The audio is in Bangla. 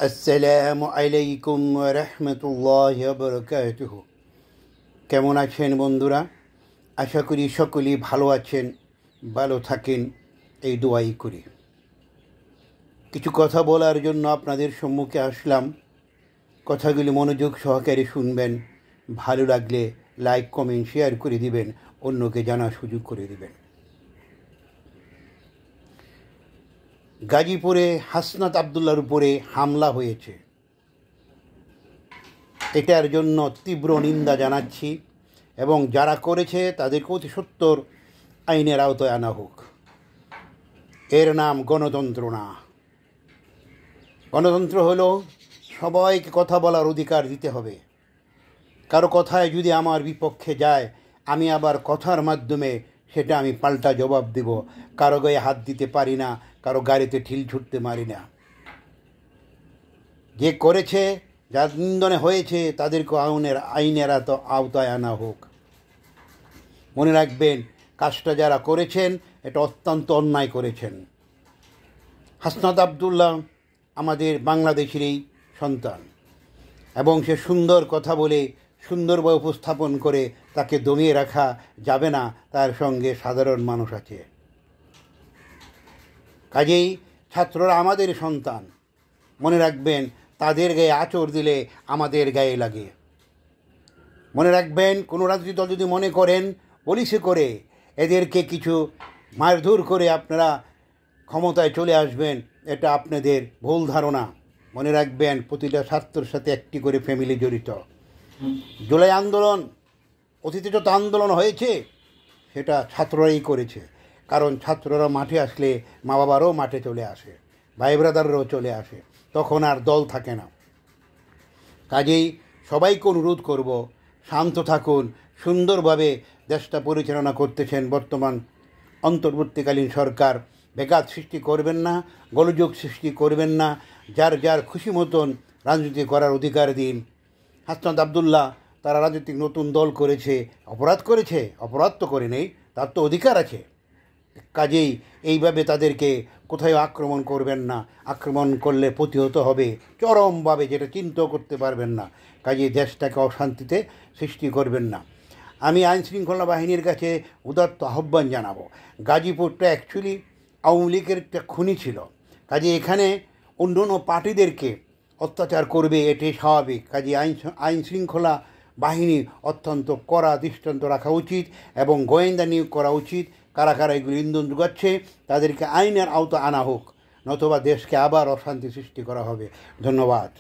আসসালামু আলাইকুম রহমতুল্লাহ বরকাতুহু। কেমন আছেন বন্ধুরা? আশা করি সকলেই ভালো আছেন, ভালো থাকেন, এই দোয়াই করি। কিছু কথা বলার জন্য আপনাদের সম্মুখে আসলাম। কথাগুলি মনোযোগ সহকারে শুনবেন। ভালো লাগলে লাইক কমেন্ট শেয়ার করে দিবেন, অন্যকে জানার সুযোগ করে দিবেন। গাজীপুরে হাসনাত আবদুল্লাহর উপরে হামলা হয়েছে, এটার জন্য তীব্র নিন্দা জানাচ্ছি এবং যারা করেছে তাদেরকে অতি সত্বর আইনের আওতায় আনা হোক। এর নাম গণতন্ত্র না। গণতন্ত্র হলো সবাইকে কথা বলার অধিকার দিতে হবে। কারো কথায় যদি আমার বিপক্ষে যায়, আমি আবার কথার মাধ্যমে সেটা আমি পাল্টা জবাব দেব। কারো গায়ে হাত দিতে পারি না, কারো গাড়িতে ঢিল ছুটতে মারি না। যে করেছে, যার নিন্দনে হয়েছে, তাদেরকে আইনের আওতায় আনা হোক। মনে রাখবেন, কাজটা যারা করেছেন এটা অত্যন্ত অন্যায় করেছেন। হাসনাত আবদুল্লাহ আমাদের বাংলাদেশেরই সন্তান এবং সে সুন্দর কথা বলে সুন্দরভাবে উপস্থাপন করে তাকে দমিয়ে রাখা যাবে না। তার সঙ্গে সাধারণ মানুষ আছে। কাজেই ছাত্ররা আমাদের সন্তান। মনে রাখবেন, তাদের গায়ে আঁচড় দিলে আমাদের গায়ে লাগে। মনে রাখবেন, কোনো রাজনৈতিক দল যদি মনে করেন পুলিশে করে এদেরকে কিছু মারধর করে আপনারা ক্ষমতায় চলে আসবেন, এটা আপনাদের ভুল ধারণা। মনে রাখবেন, প্রতিটা ছাত্রের সাথে একটি করে ফ্যামিলি জড়িত। জুলাই আন্দোলন, অতীতে যত আন্দোলন হয়েছে সেটা ছাত্ররাই করেছে। কারণ ছাত্ররা মাঠে আসলে মা বাবারও মাঠে চলে আসে, ভাই ব্রাদাররাও চলে আসে, তখন আর দল থাকে না। কাজেই সবাইকে অনুরোধ করব, শান্ত থাকুন, সুন্দরভাবে দেশটা পরিচালনা করতেছেন বর্তমান অন্তর্বর্তীকালীন সরকার। ব্যাঘাত সৃষ্টি করবেন না, গোলযোগ সৃষ্টি করবেন না। যার যার খুশি মতন রাজনীতি করার অধিকার দিন। হাসনাত আবদুল্লাহ তারা রাজনৈতিক নতুন দল করেছে, অপরাধ করেছে? অপরাধ তো করে নেই, তার তো অধিকার আছে। কাজেই এইভাবে তাদেরকে কোথাও আক্রমণ করবেন না। আক্রমণ করলে প্রতিহত হবে চরমভাবে, যেটা চিন্তাও করতে পারবেন না। কাজেই দেশটাকে অশান্তিতে সৃষ্টি করবেন না। আমি আইনশৃঙ্খলা বাহিনীর কাছে উদাত্ত আহ্বান জানাবো। গাজীপুরটা অ্যাকচুয়ালি আওয়ামী লীগের একটা খুনি ছিল। কাজে এখানে অন্য অন্য পার্টিদেরকে অত্যাচার করবে, এটাই স্বাভাবিক। কাজে আইনশৃঙ্খলা বাহিনী অত্যন্ত কড়া দৃষ্টান্ত রাখা উচিত এবং গোয়েন্দা নিয়োগ করা উচিত। কারা কারা এগুলো ইন্ধন যোগাচ্ছে তাদেরকে আইনের আওতা আনা হোক, নতুবা দেশকে আবার অশান্তি সৃষ্টি করা হবে। ধন্যবাদ।